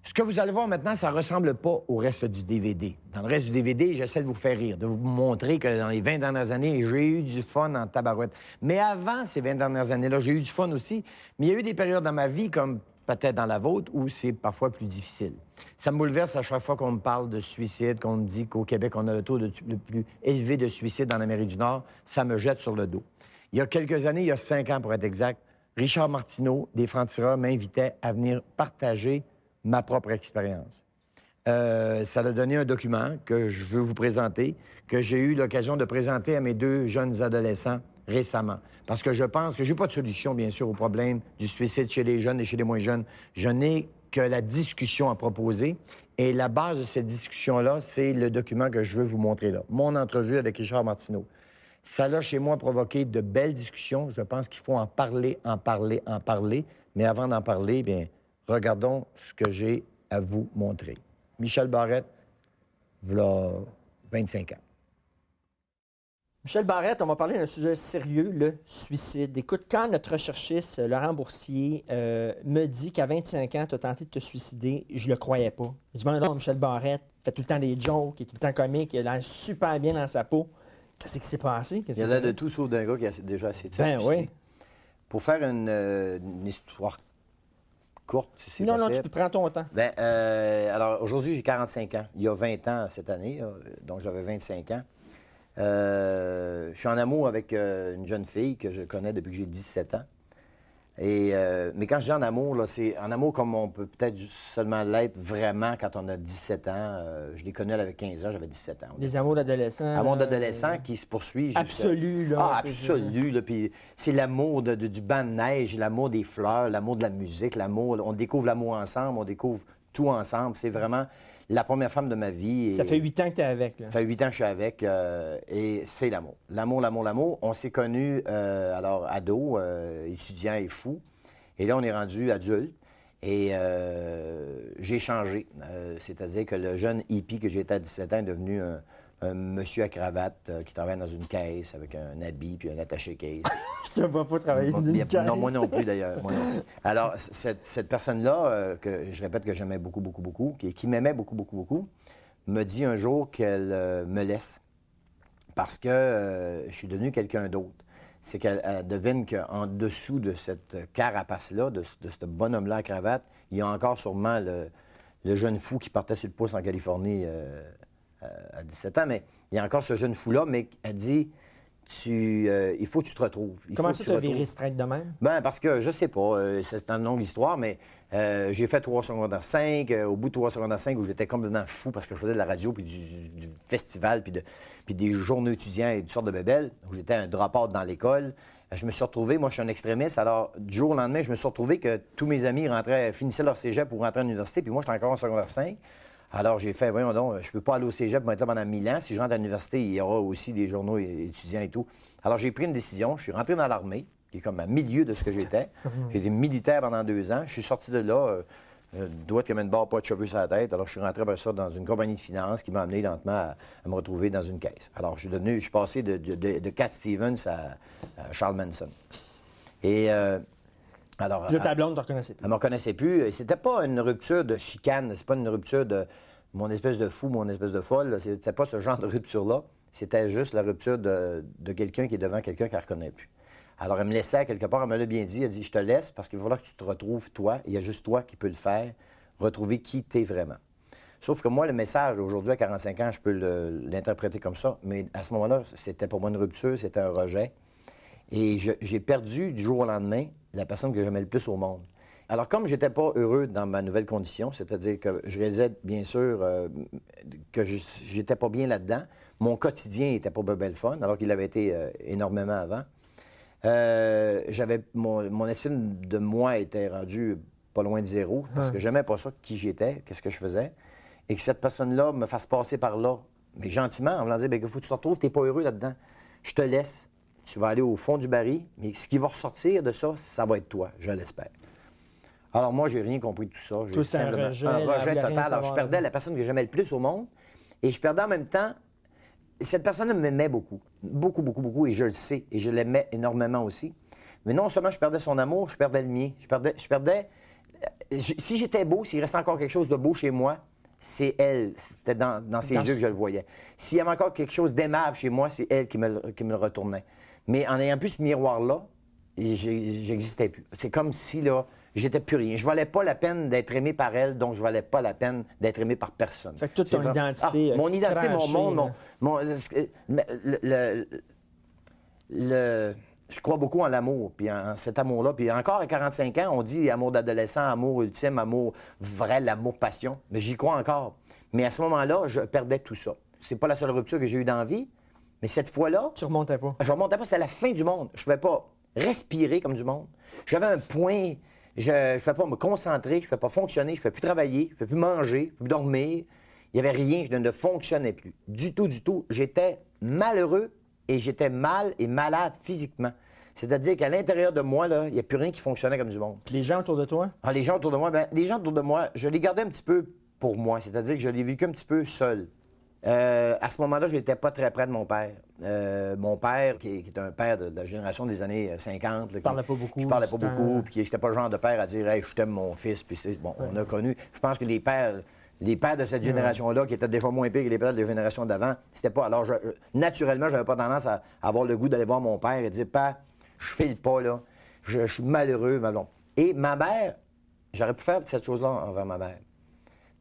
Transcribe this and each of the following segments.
Ce que vous allez voir maintenant, ça ne ressemble pas au reste du DVD. Dans le reste du DVD, j'essaie de vous faire rire, de vous montrer que dans les 20 dernières années, j'ai eu du fun en tabarouette. Mais avant ces 20 dernières années-là, j'ai eu du fun aussi. Mais il y a eu des périodes dans ma vie, comme peut-être dans la vôtre, où c'est parfois plus difficile. Ça me bouleverse à chaque fois qu'on me parle de suicide, qu'on me dit qu'au Québec, on a le taux le plus élevé de suicide en Amérique du Nord. Ça me jette sur le dos. Il y a quelques années, il y a 5 ans pour être exact, Richard Martineau, des Francs-Tireurs, m'invitait à venir partager ma propre expérience. Ça a donné un document que je veux vous présenter, que j'ai eu l'occasion de présenter à mes 2 jeunes adolescents récemment. Parce que je pense que je n'ai pas de solution, bien sûr, au problème du suicide chez les jeunes et chez les moins jeunes. Je n'ai que la discussion à proposer. Et la base de cette discussion-là, c'est le document que je veux vous montrer là. Mon entrevue avec Richard Martineau. Ça a, chez moi, provoqué de belles discussions. Je pense qu'il faut en parler, en parler, en parler. Mais avant d'en parler, bien, regardons ce que j'ai à vous montrer. Michel Barrette, voilà 25 ans. Michel Barrette, on va parler d'un sujet sérieux, le suicide. Écoute, quand notre recherchiste Laurent Boursier me dit qu'à 25 ans, tu as tenté de te suicider, je le croyais pas. Je dis, non, Michel Barrette fait tout le temps des jokes, il est tout le temps comique, il a l'air super bien dans sa peau. Qu'est-ce qui s'est passé? Il a l'air de tout sauf d'un gars qui a déjà assez de Ben oui. Pour faire une histoire courte, si c'est Non, possible. non, tu peux prendre ton temps. Ben, alors, aujourd'hui, j'ai 45 ans. Il y a 20 ans cette année, donc j'avais 25 ans. Je suis en amour avec une jeune fille que je connais depuis que j'ai 17 ans. Mais quand je dis en amour, là, c'est en amour comme on peut peut-être seulement l'être vraiment quand on a 17 ans. Je l'ai connue avec 15 ans, j'avais 17 ans. Des amours d'adolescents. Amour d'adolescent qui se poursuit. Absolu, là. Ah, absolu, là. Puis c'est l'amour du banc de neige, l'amour des fleurs, l'amour de la musique, l'amour. On découvre l'amour ensemble, on découvre tout ensemble. C'est vraiment la première femme de ma vie. Ça fait 8 ans que tu es avec, là. Ça fait 8 ans que je suis avec, et c'est l'amour. L'amour, l'amour, l'amour. On s'est connus, alors, ado, étudiant et fou. Et là, on est rendu adulte. Et j'ai changé. C'est-à-dire que le jeune hippie que j'étais à 17 ans est devenu un monsieur à cravate qui travaille dans une caisse avec un habit puis un attaché-caisse. Je te vois pas travailler dans une caisse. Non, moi non plus, d'ailleurs. Moi non plus. Alors, cette personne-là, que je répète que j'aimais beaucoup, beaucoup, beaucoup, qui m'aimait beaucoup, beaucoup, beaucoup, me dit un jour qu'elle me laisse parce que je suis devenu quelqu'un d'autre. C'est qu'elle devine qu'en dessous de cette carapace-là, de ce bonhomme-là à cravate, il y a encore sûrement le jeune fou qui partait sur le pouce en Californie à 17 ans, mais il y a encore ce jeune fou-là, mais elle dit, il faut que tu te retrouves. Comment ça, tu as viré straight de même? Ben parce que, je sais pas, c'est une longue histoire, mais j'ai fait 3 secondaires 5. Au bout de 3 secondaires 5, où j'étais complètement fou parce que je faisais de la radio, puis du festival, puis des journaux étudiants et toutes sortes de bébelles, où j'étais un drop-out dans l'école. Je me suis retrouvé, moi je suis un extrémiste, alors du jour au lendemain, je me suis retrouvé que tous mes amis finissaient leur cégep pour rentrer à l'université, puis moi j'étais encore en secondaire 5. Alors j'ai fait, voyons donc, je peux pas aller au cégep pour être là pendant 1000 ans. Si je rentre à l'université, il y aura aussi des journaux étudiants et tout. Alors j'ai pris une décision, je suis rentré dans l'armée, qui est comme à milieu de ce que j'étais. J'ai été militaire pendant 2 ans. Je suis sorti de là, doigt comme une barre, pas de cheveux sur la tête. Alors je suis rentré après ça dans une compagnie de finances qui m'a amené lentement à me retrouver dans une caisse. Alors je suis passé de Cat Stevens à Charles Manson. Et... alors, ta blonde ne te reconnaissait plus. Elle ne me reconnaissait plus. C'était pas une rupture de chicane, c'est pas une rupture de mon espèce de fou, mon espèce de folle. C'était pas ce genre de rupture-là. C'était juste la rupture de quelqu'un qui est devant quelqu'un qu'elle ne reconnaît plus. Alors, elle me laissait quelque part, elle me l'a bien dit. Elle dit, je te laisse parce qu'il va falloir que tu te retrouves, toi. Il y a juste toi qui peux le faire, retrouver qui t'es vraiment. Sauf que moi, le message, aujourd'hui, à 45 ans, je peux l'interpréter comme ça. Mais à ce moment-là, c'était pour moi une rupture, c'était un rejet. Et j'ai perdu du jour au lendemain la personne que j'aimais le plus au monde. Alors, comme je n'étais pas heureux dans ma nouvelle condition, c'est-à-dire que je réalisais, bien sûr, que j'étais pas bien là-dedans, mon quotidien n'était pas belle fun, alors qu'il avait été énormément avant. Mon estime de moi était rendue pas loin de zéro, parce que j'aimais pas ça, qui j'étais, qu'est-ce que je faisais, et que cette personne-là me fasse passer par là, mais gentiment, en voulant dire, il faut que tu te retrouves, tu n'es pas heureux là-dedans. Je te laisse. Tu vas aller au fond du baril, mais ce qui va ressortir de ça, ça va être toi, je l'espère. Alors moi, j'ai rien compris de tout ça. Tout c'était un rejet total. Alors je perdais la personne que j'aimais le plus au monde, et je perdais en même temps... Cette personne m'aimait beaucoup, beaucoup, beaucoup, beaucoup, et je le sais, et je l'aimais énormément aussi. Mais non seulement je perdais son amour, je perdais le mien. Je perdais Si j'étais beau, s'il restait encore quelque chose de beau chez moi, c'est elle. C'était dans ses yeux que je le voyais. S'il y avait encore quelque chose d'aimable chez moi, c'est elle qui me le retournait. Mais en ayant plus ce miroir-là, j'existais plus. C'est comme si, là, j'étais plus rien. Je valais pas la peine d'être aimé par elle, donc je valais pas la peine d'être aimé par personne. Fait que toute ton identité. Mon identité, crachée, mon monde, je crois beaucoup en l'amour, puis en cet amour-là. Puis encore à 45 ans, on dit amour d'adolescent, amour ultime, amour vrai, l'amour passion. Mais j'y crois encore. Mais à ce moment-là, je perdais tout ça. C'est pas la seule rupture que j'ai eue dans la vie, mais cette fois-là... Tu remontais pas. Je remontais pas, c'était la fin du monde. Je pouvais pas respirer comme du monde. J'avais un point... Je ne pouvais pas me concentrer, je ne pouvais pas fonctionner, je ne pouvais plus travailler, je ne pouvais plus manger, je ne pouvais plus dormir. Il n'y avait rien, je ne fonctionnais plus. Du tout, du tout. J'étais malheureux et j'étais mal et malade physiquement. C'est-à-dire qu'à l'intérieur de moi, là, il n'y a plus rien qui fonctionnait comme du monde. Puis les gens autour de toi? Ah, les gens autour de moi, les gens autour de moi, je les gardais un petit peu pour moi. C'est-à-dire que je les vécu un petit peu seul. À ce moment-là, je n'étais pas très près de mon père. Mon père, qui est un père de la génération des années 50... Qui parlait pas beaucoup. Qui parlait pas beaucoup, puis qui n'était pas le genre de père à dire « Hey, je t'aime mon fils ». Puis bon, on a connu... Je pense que les pères de cette génération-là, qui étaient déjà moins pires que les pères de la génération d'avant, c'était pas... Alors, naturellement, j'avais pas tendance à avoir le goût d'aller voir mon père et dire « Père, je file pas, là. Je suis malheureux, ma blonde. » Et ma mère, j'aurais pu faire cette chose-là envers ma mère.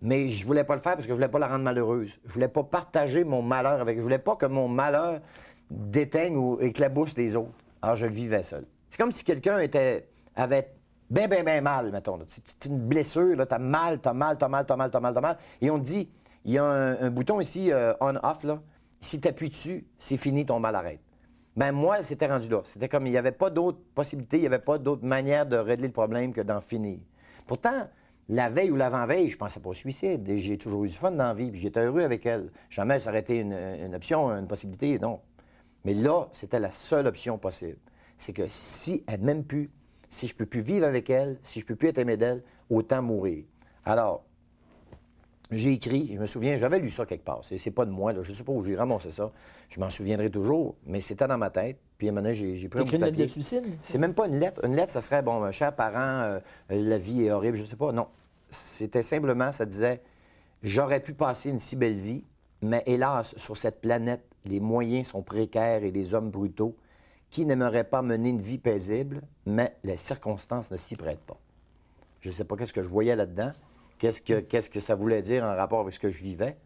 Mais je voulais pas le faire parce que je voulais pas la rendre malheureuse. Je voulais pas partager mon malheur avec elle. Je voulais pas que mon malheur déteigne ou éclabousse les autres. Alors, je vivais seul. C'est comme si quelqu'un avait bien mal, mettons. C'est une blessure, là, t'as mal. Et on te dit, il y a un bouton ici, on-off, là. Si t'appuies dessus, c'est fini, ton mal arrête. Ben moi, c'était rendu là. C'était comme, il n'y avait pas d'autre possibilité, il n'y avait pas d'autre manière de régler le problème que d'en finir. Pourtant, la veille ou l'avant-veille, je pensais pas au suicide. Et j'ai toujours eu du fun dans la vie, puis j'étais heureux avec elle. Jamais ça aurait été une option, une possibilité, non. Mais là, c'était la seule option possible. C'est que si elle m'aime plus, si je peux plus vivre avec elle, si je peux plus être aimé d'elle, autant mourir. Alors, j'ai écrit, je me souviens, j'avais lu ça quelque part. C'est pas de moi, là. Je sais pas où j'ai ramassé ça. Je m'en souviendrai toujours, mais c'était dans ma tête. Puis à un moment donné, j'ai pris un bout de une lettre papier. de suicide? C'est même pas une lettre. Une lettre, ça serait, bon, cher parent, la vie est horrible, je sais pas. Non. C'était simplement, ça disait, j'aurais pu passer une si belle vie, mais hélas, sur cette planète, les moyens sont précaires et les hommes brutaux. Qui n'aimerait pas mener une vie paisible, mais les circonstances ne s'y prêtent pas. Je sais pas qu'est-ce que je voyais là-dedans. Qu'est-ce que ça voulait dire en rapport avec ce que je vivais.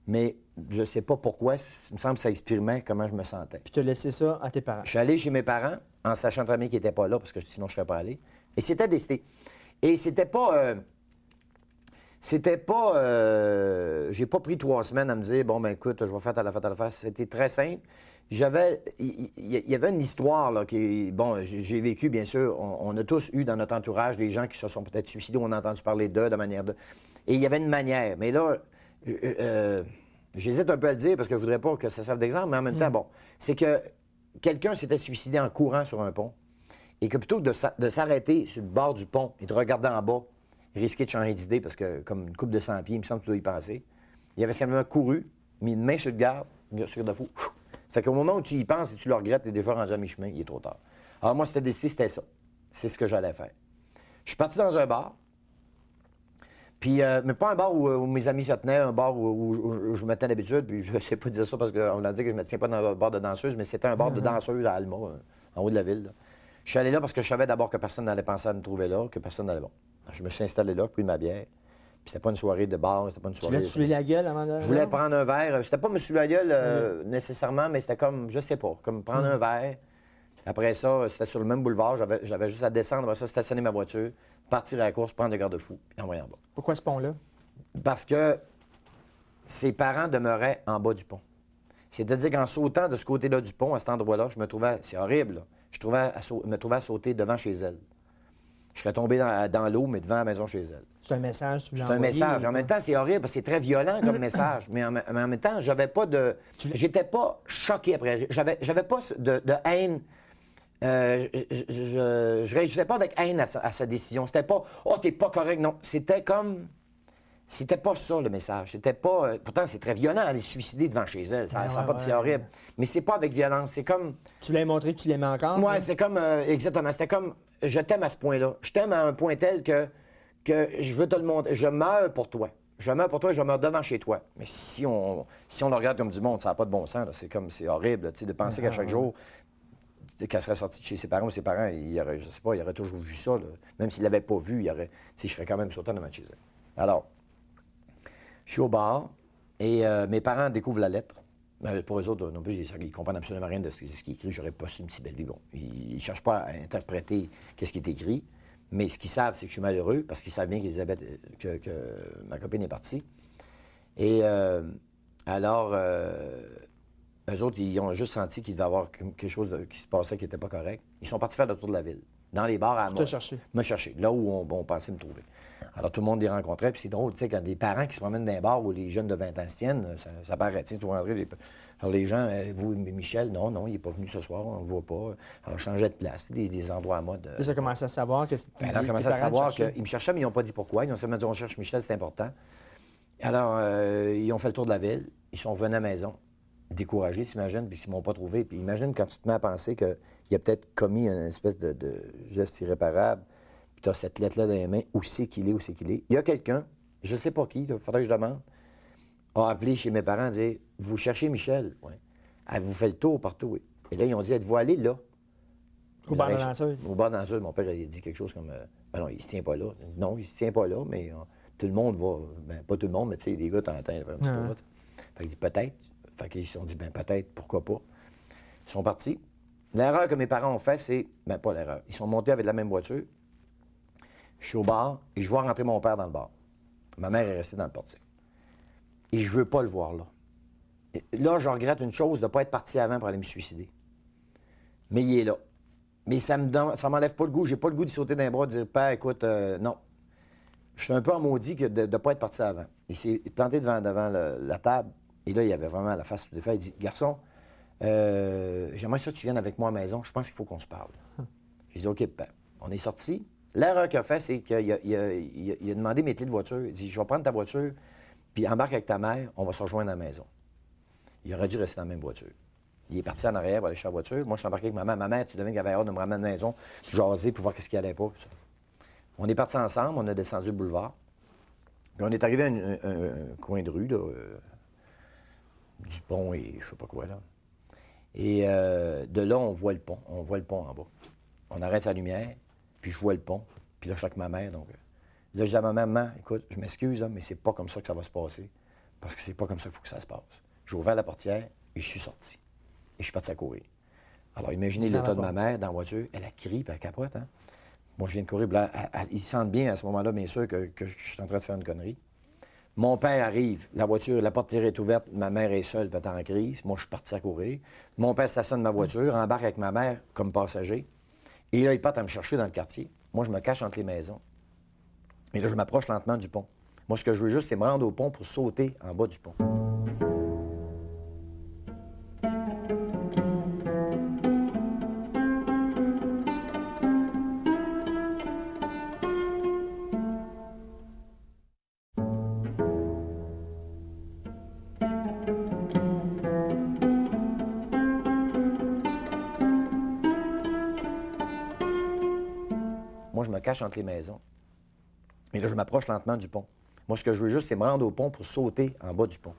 Mais je ne sais pas pourquoi, il me semble que ça exprimait comment je me sentais. Puis tu as laissé ça à tes parents? Je suis allé chez mes parents, en sachant très bien qu'ils n'étaient pas là, parce que sinon je ne serais pas allé. Et c'était décidé. Et c'était pas... j'ai pas pris 3 semaines à me dire, bon, ben écoute, je vais faire telle affaire. C'était très simple. Il y avait une histoire, là, qui... Bon, j'ai vécu, bien sûr, on a tous eu dans notre entourage des gens qui se sont peut-être suicidés, on a entendu parler d'eux de manière de... Et il y avait une manière. Mais là, j'hésite un peu à le dire parce que je voudrais pas que ça serve d'exemple, mais en même temps, bon, c'est que quelqu'un s'était suicidé en courant sur un pont et que plutôt que de s'arrêter sur le bord du pont et de regarder en bas, risquer de changer d'idée parce que, comme une coupe de 100 pieds, il me semble que tu dois y penser, il avait simplement couru, mis une main sur le garde-fou. Fait qu'au moment où tu y penses et tu le regrettes, tu es déjà rendu à mi-chemin, il est trop tard. Alors moi, c'était décidé, c'était ça. C'est ce que j'allais faire. Je suis parti dans un bar, puis, mais pas un bar où mes amis se tenaient, un bar où je me tenais d'habitude, puis je sais pas dire ça parce qu'on a dit que je me tiens pas dans un bar de danseuse, mais c'était un bar de danseuses à Alma, en haut de la ville. Là. Je suis allé là parce que je savais d'abord que personne n'allait penser à me trouver là, que personne n'allait bon. Alors, je me suis installé là, pris ma bière. Puis c'était pas une soirée de bar, c'était pas une soirée... Tu voulais te saouler la gueule avant de... Je voulais prendre un verre. C'était pas me saouler la gueule nécessairement, mais c'était comme, je sais pas, comme prendre un verre. Après ça, c'était sur le même boulevard. J'avais juste à descendre, après ça, stationner ma voiture, partir à la course, prendre le garde-fou, et envoyer en bas. Pourquoi ce pont-là? Parce que ses parents demeuraient en bas du pont. C'est-à-dire qu'en sautant de ce côté-là du pont, à cet endroit-là, je me trouvais... C'est horrible, là. Me trouvais à sauter devant chez elle. Je serais tombé dans l'eau, mais devant la maison chez elle. C'est un message, tu voulais envoyer? C'est un message. En même temps, c'est horrible, parce que c'est très violent comme message. Mais en même temps, j'avais pas de... J'étais pas choqué après. J'avais pas de haine. Je réagissais pas avec haine à sa décision. C'était pas « Oh, t'es pas correct ». Non, c'était comme... C'était pas ça, le message. C'était pas... Pourtant, c'est très violent, aller se suicider devant chez elle. Ça n'a pas de... C'est horrible. Mais c'est pas avec violence. C'est comme... Tu l'as montré que tu l'aimais encore? Ouais, c'est comme... exactement. C'était comme... Je t'aime à ce point-là. Je t'aime à un point tel que que je veux te le montrer. Je meurs pour toi. Je meurs pour toi et je meurs devant chez toi. Mais si on le regarde comme du monde, ça n'a pas de bon sens. C'est horrible là, de penser qu'à chaque jour, qu'elle serait sortie de chez ses parents ou ses parents, je sais pas, il aurait toujours vu ça. Là. Même s'il ne l'avait pas vu, je serais quand même sautant devant chez elle. Alors, je suis au bar et mes parents découvrent la lettre. Pour eux autres, non plus, ils ne comprennent absolument rien de ce qui est écrit. J'aurais pas su une si belle vie. Bon, ils ne cherchent pas à interpréter ce qui est écrit. Mais ce qu'ils savent, c'est que je suis malheureux parce qu'ils savent bien que ma copine est partie. Et alors, eux autres, ils ont juste senti qu'il devait y avoir quelque chose qui se passait qui n'était pas correct. Ils sont partis faire le tour de la ville, dans les bars à moi. Me chercher, là où on pensait me trouver. Alors, tout le monde les rencontrait. Puis c'est drôle, tu sais, quand des parents qui se promènent dans les bars où les jeunes de 20 ans se tiennent, ça paraît. Tu sais, alors, les gens, vous, Michel, non, il n'est pas venu ce soir, on ne le voit pas. Alors, je changeais de place, des endroits à mode. Puis ça commençait à savoir que c'était. Alors, ça commençait à savoir qu'ils me cherchaient, mais ils n'ont pas dit pourquoi. Ils ont seulement dit on cherche Michel, c'est important. Alors, ils ont fait le tour de la ville. Ils sont revenus à la maison, découragés, t'imagines, puis ils ne m'ont pas trouvé. Puis imagine quand tu te mets à penser qu'il a peut-être commis une espèce de geste irréparable, puis tu as cette lettre-là dans les mains, où c'est qu'il est. Il y a quelqu'un, je ne sais pas qui, il faudrait que je demande, a appelé chez mes parents et dit vous cherchez Michel? Oui. Elle vous fait le tour partout, oui. Et là, ils ont dit êtes-vous allé là? Au bar de danseuse. Au bar de danseuse. Mon père a dit quelque chose comme ben non, il ne se tient pas là. Non, il ne se tient pas là, mais tout le monde va. Ben, pas tout le monde, mais tu sais, les gars t'entendent un petit peu. Fait qu'il dit peut-être. Fait qu'ils se sont dit ben peut-être, pourquoi pas. Ils sont partis. L'erreur que mes parents ont fait, c'est. Ben pas l'erreur. Ils sont montés avec la même voiture. Je suis au bar et je vois rentrer mon père dans le bar. Ma mère est restée dans le portique. Et je veux pas le voir là. Et là, je regrette une chose, de ne pas être parti avant pour aller me suicider. Mais il est là. Mais ça m'enlève pas le goût. J'ai pas le goût de sauter dans les bras et de dire père, écoute, non. Je suis un peu en maudit de ne pas être parti avant. Il s'est planté devant la table. Et là, il avait vraiment la face tout défaite. Il dit garçon, j'aimerais ça que tu viennes avec moi à la maison. Je pense qu'il faut qu'on se parle. J'ai dit OK, père. On est sortis. L'erreur qu'il a fait, c'est qu'il a demandé mes clés de voiture. Il dit je vais prendre ta voiture. Puis embarque avec ta mère, on va se rejoindre à la maison. Il aurait dû rester dans la même voiture. Il est parti en arrière pour aller chercher la voiture. Moi, je suis embarqué avec ma mère. Ma mère, tu devines qu'elle avait hâte de me ramener à la maison, jaser pour voir ce qui allait pas. On est partis ensemble, on a descendu le boulevard. Puis on est arrivé à un coin de rue, là, du pont et je sais pas quoi, là. Et de là, on voit le pont. On voit le pont en bas. On arrête sa lumière, puis je vois le pont. Puis là, je suis avec ma mère, donc... Là, je dis à ma maman, écoute, je m'excuse, mais c'est pas comme ça que ça va se passer. Parce que c'est pas comme ça qu'il faut que ça se passe. J'ai ouvert la portière et je suis sorti. Et je suis parti à courir. Alors, imaginez l'état de ma mère dans la voiture. Elle a crié puis elle capote, hein. Moi, je viens de courir. Ils sentent bien à ce moment-là, bien sûr, que je suis en train de faire une connerie. Mon père arrive. La voiture, la portière est ouverte. Ma mère est seule, peut-être en crise. Moi, je suis parti à courir. Mon père stationne ma voiture, embarque avec ma mère comme passager. Et là, ils partent à me chercher dans le quartier. Moi, je me cache entre les maisons. Et là, je m'approche lentement du pont. Moi, ce que je veux juste, c'est me rendre au pont pour sauter en bas du pont. Moi, je me cache entre les maisons. Et là, je m'approche lentement du pont. Moi, ce que je veux juste, c'est me rendre au pont pour sauter en bas du pont.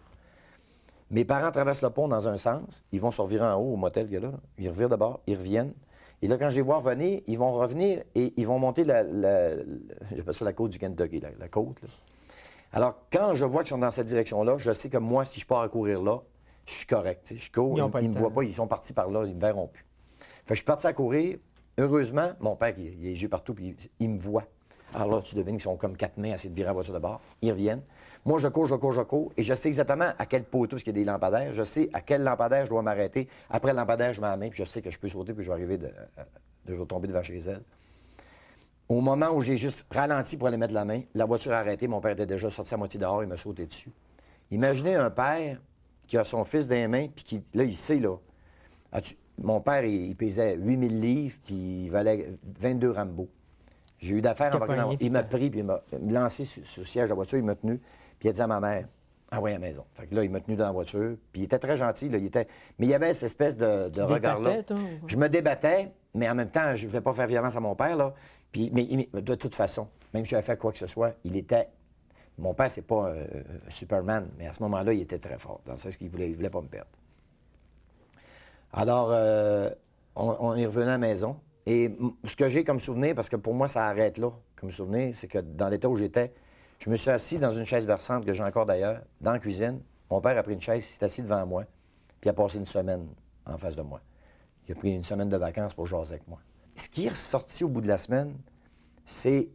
Mes parents traversent le pont dans un sens. Ils vont se revirer en haut au motel qu'il y a là. Ils revirent d'abord, ils reviennent. Et là, quand je les vois revenir, ils vont revenir et ils vont monter j'appelle ça la côte du Kentucky, la côte. Là. Alors, quand je vois qu'ils sont dans cette direction-là, je sais que moi, si je pars à courir là, je suis correct. Je cours, ils ne me voient pas, ils sont partis par là, ils ne me verront plus. Fait que je suis parti à courir. Heureusement, mon père, il a les yeux partout, puis il me voit. Alors là, tu devines qu'ils sont comme 4 mains à essayer de virer la voiture de bord. Ils reviennent. Moi, je cours, et je sais exactement à quel poteau, parce qu'il y a des lampadaires, je sais à quel lampadaire je dois m'arrêter. Après le lampadaire, je mets la main, puis je sais que je peux sauter, puis je vais arriver je vais tomber devant chez elle. Au moment où j'ai juste ralenti pour aller mettre la main, la voiture a arrêté, mon père était déjà sorti à moitié dehors, il m'a sauté dessus. Imaginez un père qui a son fils dans les mains, puis qui, là, il sait, là. Mon père, il pesait 8000 livres, puis il valait 22 Rambo. J'ai eu d'affaires en parlant. Il m'a pris, puis il m'a lancé sur le siège de la voiture, il m'a tenu, puis il a dit à ma mère, envoie à la maison. Fait que là, il m'a tenu dans la voiture, puis il était très gentil, là, mais il y avait cette espèce de regard-là. Je me débattais, mais en même temps, je ne voulais pas faire violence à mon père, là. Mais de toute façon, même si j'avais fait quoi que ce soit, il était... Mon père, c'est pas Superman, mais à ce moment-là, il était très fort, dans le sens qu'il voulait pas me perdre. Alors, on est revenu à la maison. Et ce que j'ai comme souvenir, parce que pour moi, ça arrête là, comme souvenir, c'est que dans l'état où j'étais, je me suis assis dans une chaise berçante, que j'ai encore d'ailleurs, dans la cuisine. Mon père a pris une chaise, il s'est assis devant moi, puis il a passé une semaine en face de moi. Il a pris une semaine de vacances pour jaser avec moi. Ce qui est ressorti au bout de la semaine, c'est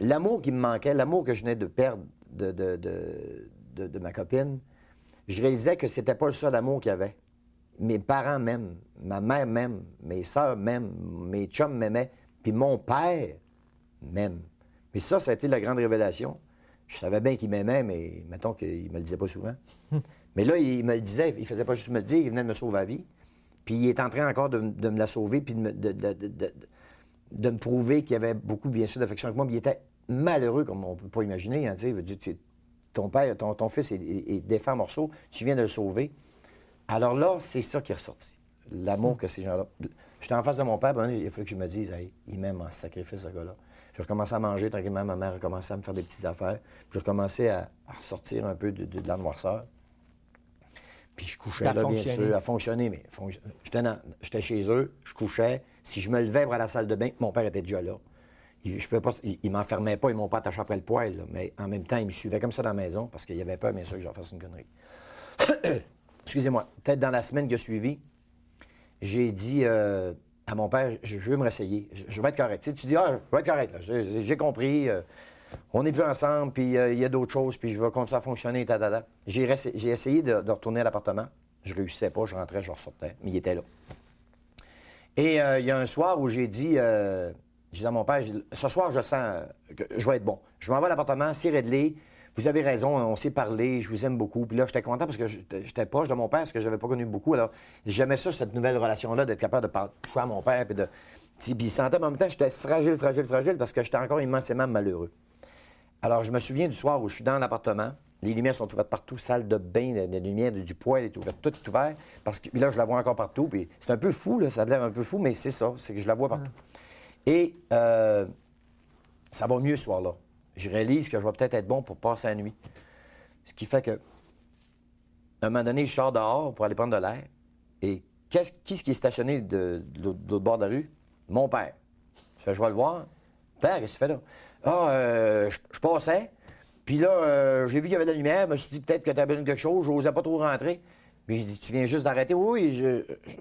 l'amour qui me manquait, l'amour que je venais de perdre de ma copine. Je réalisais que c'était pas le seul amour qu'il y avait. Mes parents m'aiment, ma mère m'aime, mes sœurs m'aiment, mes chums m'aimaient, puis mon père m'aime. Puis ça a été la grande révélation. Je savais bien qu'il m'aimait, mais mettons qu'il me le disait pas souvent. Mais là, il me le disait, il faisait pas juste me le dire, il venait de me sauver la vie. Puis il est en train encore de me la sauver, puis de me prouver qu'il y avait beaucoup, bien sûr, d'affection avec moi. Puis il était malheureux, comme on peut pas imaginer. Hein, il veut dire, ton père, ton fils est défait en morceaux, tu viens de le sauver. Alors là, c'est ça qui est ressorti. L'amour que ces gens-là... J'étais en face de mon père, ben, il a fallu que je me dise, hey, il m'aime en sacrifice, ce gars-là. J'ai recommencé à manger tranquillement, ma mère a commencé à me faire des petites affaires. J'ai recommencé à ressortir un peu de la noirceur. Puis je couchais là, bien sûr, à fonctionner. Mais j'étais chez eux, je couchais. Si je me levais pour aller à la salle de bain, mon père était déjà là. Il m'enfermait pas, ils m'ont pas attaché après le poêle. Là, mais en même temps, il me suivait comme ça dans la maison parce qu'il avait peur, bien sûr, que j'en fasse une connerie. Excusez-moi. Peut-être dans la semaine qui a suivi, j'ai dit à mon père, je veux me réessayer. Je vais être correct. Tu sais, tu dis, je vais être correct. Là. J'ai compris. On n'est plus ensemble, puis il y a d'autres choses, puis je vais continuer à fonctionner. J'ai essayé de retourner à l'appartement. Je réussissais pas. Je rentrais, je ressortais. Mais il était là. Et il y a un soir où j'ai dit à mon père, ce soir, je sens que je vais être bon. Je m'en vais à l'appartement, c'est réglé. Vous avez raison, on s'est parlé, je vous aime beaucoup. Puis là, j'étais content parce que j'étais proche de mon père, ce que je n'avais pas connu beaucoup. Alors, j'aimais ça, cette nouvelle relation-là, d'être capable de parler à mon père. Puis il sentait, mais en même temps, j'étais fragile, parce que j'étais encore immensément malheureux. Alors, je me souviens du soir où je suis dans l'appartement. Les lumières sont ouvertes partout, salle de bain, les lumières du poêle est ouverte, tout est ouvert. Parce que puis là, je la vois encore partout. Puis c'est un peu fou, là, ça a l'air un peu fou, mais c'est ça, c'est que je la vois partout. Et ça va mieux ce soir-là. Je réalise que je vais peut-être être bon pour passer la nuit. Ce qui fait que, à un moment donné, je sors dehors pour aller prendre de l'air. Et qui est-ce qui est stationné de l'autre bord de la rue? Mon père. Je vais le voir. Père, qu'est-ce que tu fais là? Je passais. Puis là, j'ai vu qu'il y avait de la lumière. Je me suis dit peut-être que tu avais besoin de quelque chose. Je n'osais pas trop rentrer. Puis j'ai dit, tu viens juste d'arrêter? Oui,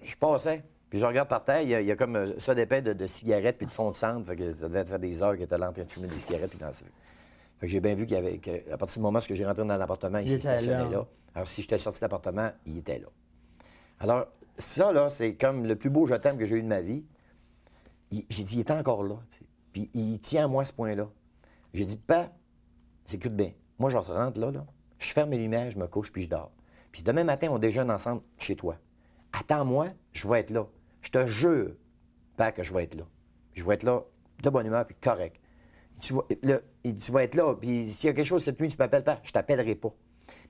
je passais. Puis je regarde par terre, il y a comme ça d'épais de cigarettes puis de fond de cendre. Fait que ça devait faire des heures qu'il était là en train de fumer des cigarettes. Puis fait que j'ai bien vu qu'à partir du moment où j'ai rentré dans l'appartement, il s'est stationné là. Alors si j'étais sorti de l'appartement, il était là. Alors ça, là, c'est comme le plus beau je t'aime que j'ai eu de ma vie. J'ai dit, il était encore là. T'sais. Puis il tient à moi ce point-là. J'ai dit, Papa, écoute bien, moi je rentre là, je ferme mes lumières, je me couche puis je dors. Puis demain matin, on déjeune ensemble chez toi. Attends-moi, je vais être là. Je te jure, Père, que je vais être là. Puis je vais être là de bonne humeur, puis correct. Tu vas être là, puis s'il y a quelque chose cette nuit, tu m'appelles, Père, je t'appellerai pas.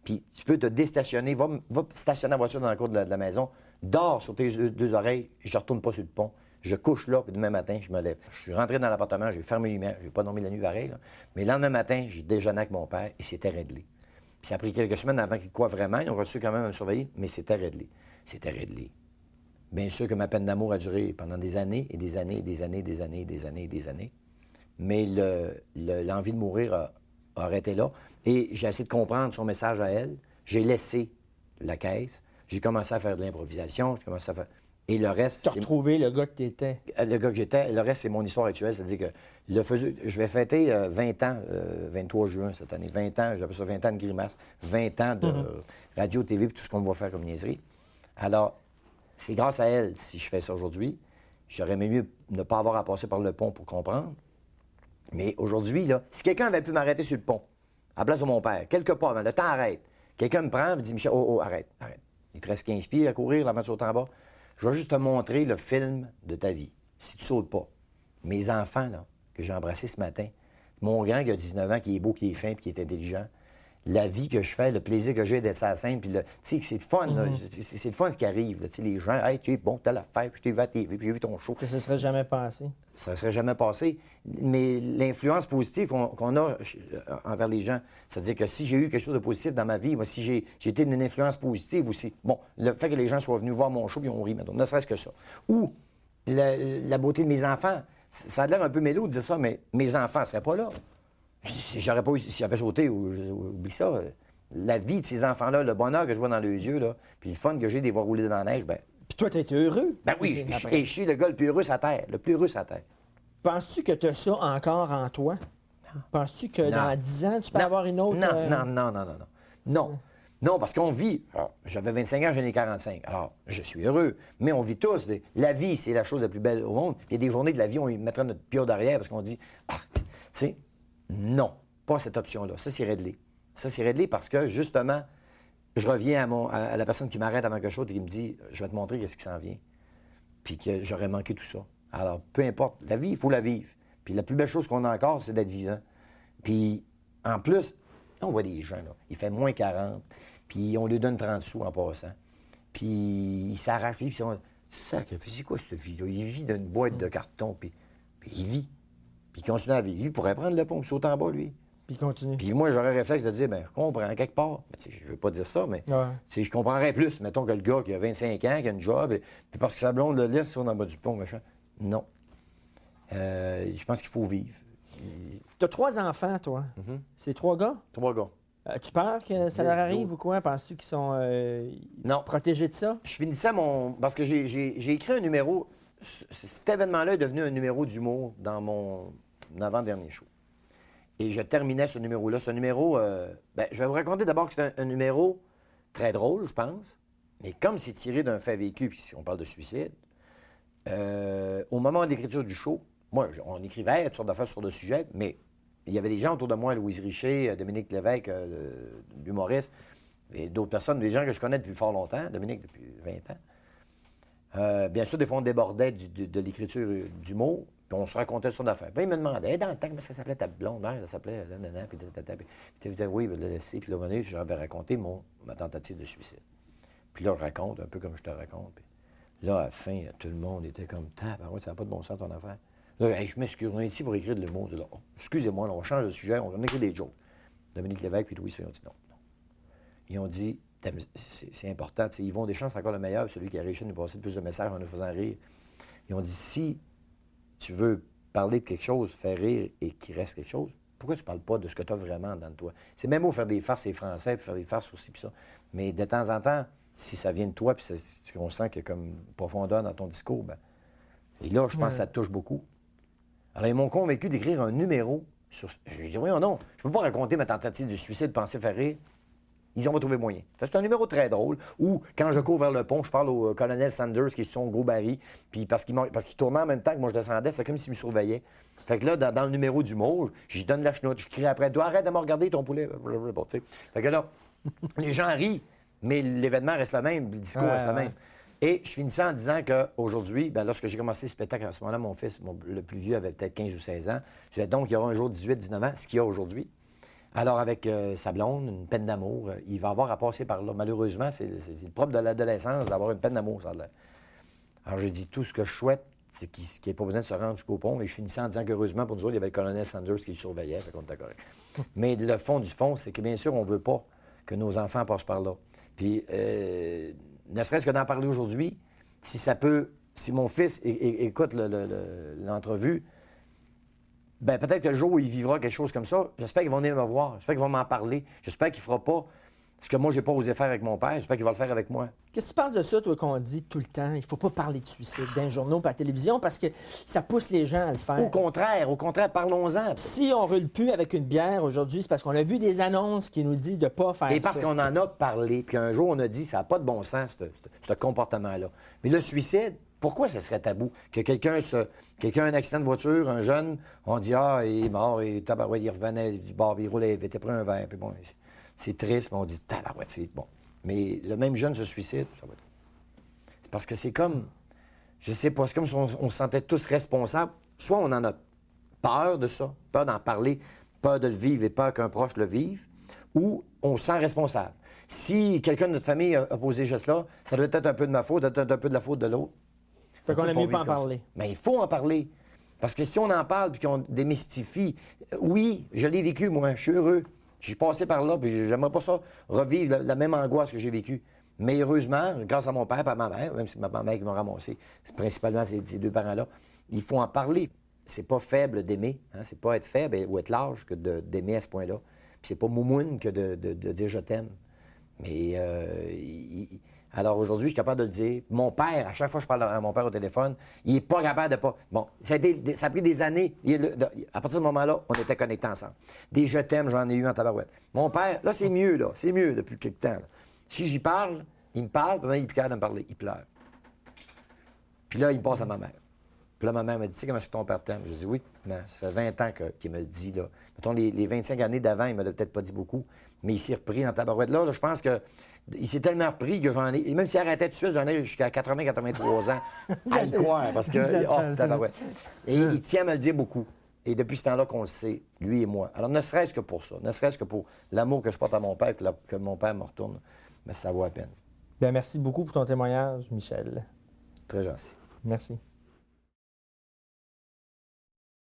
Puis tu peux te déstationner, va stationner la voiture dans la cour de la maison, dors sur tes deux oreilles, je ne retourne pas sur le pont. Je couche là, puis demain matin, je me lève. Je suis rentré dans l'appartement, j'ai fermé les lumières, j'ai pas dormi la nuit pareil, là. Mais le lendemain matin, j'ai déjeuné avec mon père et c'était réglé. Puis ça a pris quelques semaines avant qu'il croie vraiment, ils ont reçu quand même à me surveiller, mais c'était réglé. C'était réglé. Bien sûr que ma peine d'amour a duré pendant des années et des années et des années et des années et des années et des années. Mais l'envie de mourir a arrêté là. Et j'ai essayé de comprendre son message à elle. J'ai laissé la caisse. J'ai commencé à faire de l'improvisation. J'ai commencé à faire... Et le reste... Tu as retrouvé le gars que tu étais. Le gars que j'étais. Le reste, c'est mon histoire actuelle. C'est-à-dire que je vais fêter 20 ans, 23 juin cette année. 20 ans, j'appelle ça 20 ans de grimace. 20 ans de radio, TV, puis tout ce qu'on va faire comme niaiserie. Alors, c'est grâce à elle si je fais ça aujourd'hui. J'aurais aimé mieux ne pas avoir à passer par le pont pour comprendre. Mais aujourd'hui, là, si quelqu'un avait pu m'arrêter sur le pont, à la place de mon père, quelque part, le temps arrête. Quelqu'un me prend et me dit, Michel, arrête. Il te reste 15 pieds à courir, la voiture en bas. Je vais juste te montrer le film de ta vie, si tu sautes pas. Mes enfants, là, que j'ai embrassés ce matin, mon grand qui a 19 ans, qui est beau, qui est fin, puis qui est intelligent, la vie que je fais, le plaisir que j'ai d'être sur la scène, puis tu sais, c'est le fun, là. C'est le fun ce qui arrive, là. Tu sais, les gens, hey, tu es bon, t'as l'affaire, puis je t'ai vu à la TV, puis j'ai vu ton show. Ça ne serait jamais passé. Ça ne serait jamais passé. Mais l'influence positive qu'on a envers les gens, c'est-à-dire que si j'ai eu quelque chose de positif dans ma vie, moi, si j'ai été une influence positive aussi, bon, le fait que les gens soient venus voir mon show et ont ri, maintenant, ne serait-ce que ça. Ou la beauté de mes enfants. Ça a l'air un peu mélo de dire ça, mais mes enfants ne seraient pas là. J'aurais pas eu, si j'avais sauté, oublie ça. La vie de ces enfants-là, le bonheur que je vois dans leurs yeux, là, puis le fun que j'ai de les voir rouler dans la neige, ben Puis toi, tu été heureux. ben oui, je suis le gars le plus heureux sur la Terre. Le plus heureux sur la Terre. Penses-tu que tu as ça encore en toi? Penses-tu que dans 10 ans, tu peux avoir une autre... Non, parce qu'on vit. J'avais 25 ans, j'en ai 45. Alors, je suis heureux. Mais on vit tous. La vie, c'est la chose la plus belle au monde. Il y a des journées de la vie où on mettrait notre pied derrière parce qu'on dit, tu sais, non, pas cette option-là. Ça, c'est réglé. Ça, c'est réglé parce que, justement, je reviens à la personne qui m'arrête avant quelque chose et qui me dit, je vais te montrer qu'est-ce qui s'en vient. Puis que j'aurais manqué tout ça. Alors, peu importe. La vie, il faut la vivre. Puis la plus belle chose qu'on a encore, c'est d'être vivant. Puis, en plus, on voit des gens, là, il fait moins 40, puis on lui donne 30 sous en passant. Puis il s'arrache, puis on... C'est quoi cette vie-là? Il vit dans une boîte de carton, puis il vit. Puis il continue à vivre. Il pourrait prendre le pont, puis sauter en bas, lui. Puis il continue. Puis moi, j'aurais le réflexe de dire, bien, je comprends quelque part. Mais, je veux pas dire ça, mais je comprendrais plus. Mettons que le gars qui a 25 ans, qui a une job, puis parce que sa blonde le laisse sur en bas du pont, machin. Non. Je pense qu'il faut vivre. Tu as 3 enfants, toi. C'est 3 gars? 3 gars. Tu peurs que ça leur 10, arrive 12. ou quoi? Penses-tu qu'ils sont Non. protégés de ça? Je finissais parce que j'ai écrit un numéro. Cet événement-là est devenu un numéro d'humour dans mon avant-dernier show. Et je terminais ce numéro-là. Ce numéro, je vais vous raconter d'abord que c'est un numéro très drôle, je pense. Mais comme c'est tiré d'un fait vécu, puis si on parle de suicide, au moment de l'écriture du show, moi, on écrivait toutes sortes d'affaires sur le sujet, mais il y avait des gens autour de moi, Louise Richer, Dominique Lévesque, l'humoriste, et d'autres personnes, des gens que je connais depuis fort longtemps, Dominique depuis 20 ans. Bien sûr, des fois, on débordait de l'écriture du mot, puis on se racontait sur d'affaires. Puis il me demandait, dans le temps, comment ça s'appelait ta blonde? Ça s'appelait puis tu disais, oui, il l'a laissé. Puis là, j'avais raconté ma tentative de suicide. Puis là, je raconte, un peu comme je te raconte. Puis là, à la fin, tout le monde était comme, tabarouette, ça n'a pas de bon sens ton affaire. Là, hey, je m'excuse, on est ici pour écrire de l'humour. Oh, excusez-moi, là, on change de sujet, on écrit des jokes. Dominique Lévesque puis Louis, ils ont dit non. Ils ont dit, c'est important, Yvon Deschamps, c'est encore le meilleur, celui qui a réussi à nous passer le plus de messages en nous faisant rire. Ils ont dit, si tu veux parler de quelque chose, faire rire et qu'il reste quelque chose, pourquoi tu ne parles pas de ce que tu as vraiment dans toi? C'est même beau faire des farces, c'est français, puis faire des farces aussi, puis ça. Mais de temps en temps, si ça vient de toi, puis on sent qu'il y a comme profondeur dans ton discours, ben, et là, je pense que ça te touche beaucoup. Alors, ils m'ont convaincu d'écrire un numéro sur... Je dis, oui, non, je peux pas raconter ma tentative de suicide, penser faire rire. Ils ont trouvé moyen. C'est un numéro très drôle où, quand je cours vers le pont, je parle au colonel Sanders, qui est sur son gros baril, puis parce qu'il tournait en même temps que moi je descendais, c'est comme s'il me surveillait. Fait que là, dans le numéro d'humour, j'y donne la chenoute, je crie après, toi, arrête de me regarder ton poulet. Fait que là, les gens rient, mais l'événement reste le même, le discours reste le même. Et je finissais en disant qu'aujourd'hui, lorsque j'ai commencé ce spectacle, à ce moment-là, mon fils, le plus vieux, avait peut-être 15 ou 16 ans. Je disais donc, il y aura un jour 18, 19 ans, ce qu'il y a aujourd'hui. Alors, avec sa blonde, une peine d'amour, il va avoir à passer par là. Malheureusement, c'est le propre de l'adolescence d'avoir une peine d'amour, ça a l'air. Alors, j'ai dit, tout ce que je souhaite, c'est qu'il n'ait pas besoin de se rendre jusqu'au pont. Et je finissais en disant qu'heureusement, pour nous autres, il y avait le colonel Sanders qui le surveillait, fait qu'on était correct. Mais le fond du fond, c'est que bien sûr, on ne veut pas que nos enfants passent par là. Puis, ne serait-ce que d'en parler aujourd'hui, si ça peut, si mon fils écoute l'entrevue, ben peut-être que le jour où il vivra quelque chose comme ça, j'espère qu'ils vont venir me voir, j'espère qu'ils vont m'en parler, j'espère qu'il ne fera pas ce que moi, j'ai pas osé faire avec mon père, j'espère qu'il va le faire avec moi. Qu'est-ce que tu penses de ça, toi, qu'on dit tout le temps, il ne faut pas parler de suicide dans les journaux et à la télévision parce que ça pousse les gens à le faire? Au contraire, parlons-en. Si on ne roule plus avec une bière aujourd'hui, c'est parce qu'on a vu des annonces qui nous disent de ne pas faire ça. Et parce qu'on en a parlé, puis un jour, on a dit, ça n'a pas de bon sens, ce comportement-là. Mais le suicide, pourquoi ce serait tabou? Que quelqu'un a un accident de voiture, un jeune, on dit, il est mort, et tabarouette, il revenait du bar, il roulait, il était pris un verre, puis bon, c'est triste, mais on dit, tabarouette, c'est bon. Mais le même jeune se suicide, ça va être... C'est parce que c'est comme, je sais pas, c'est comme si on se sentait tous responsables. Soit on en a peur de ça, peur d'en parler, peur de le vivre et peur qu'un proche le vive, où on se sent responsable. Si quelqu'un de notre famille a posé ce geste-là, ça doit être un peu de ma faute, peut-être un peu de la faute de l'autre. Fait qu'on peut a pas mieux vivre pas en comme ça. parler. Mais il faut en parler. Parce que si on en parle puis qu'on démystifie, oui, je l'ai vécu, moi, je suis heureux. Je suis passé par là, puis j'aimerais pas ça revivre la même angoisse que j'ai vécue. Mais heureusement, grâce à mon père et à ma mère, même si c'est ma mère qui m'a ramassé, c'est principalement ces deux parents-là, il faut en parler. C'est pas faible d'aimer, hein? C'est pas être faible ou être large que d'aimer à ce point-là. Puis c'est pas moumoune que de dire je t'aime. Mais alors aujourd'hui, je suis capable de le dire. Mon père, à chaque fois que je parle à mon père au téléphone, il n'est pas capable de pas. Bon, ça a pris des années. À partir de ce moment-là, on était connectés ensemble. Des je t'aime, j'en ai eu en tabarouette. Mon père, là, c'est mieux, là. C'est mieux depuis quelque temps. Là. Si j'y parle, il me parle, puis maintenant, il est plus capable de me parler. Il pleure. Puis là, il me passe à ma mère. Puis là, ma mère m'a dit, tu sais comment est-ce que ton père t'aime? Je dis, oui, mais ça fait 20 ans qu'il me le dit, là. Mettons, les 25 années d'avant, il ne me l'a peut-être pas dit beaucoup, mais il s'est repris en tabarouette. Là, je pense que il s'est tellement repris que j'en ai... Et même s'il arrêtait tout de suite, j'en ai jusqu'à 80-83 ans à y croire, parce que... Oh, tabarouette. Et il tient à me le dire beaucoup. Et depuis ce temps-là qu'on le sait, lui et moi. Alors, ne serait-ce que pour ça, ne serait-ce que pour l'amour que je porte à mon père, que mon père me retourne, mais ça vaut la peine. Bien, merci beaucoup pour ton témoignage, Michel. Très gentil. Merci.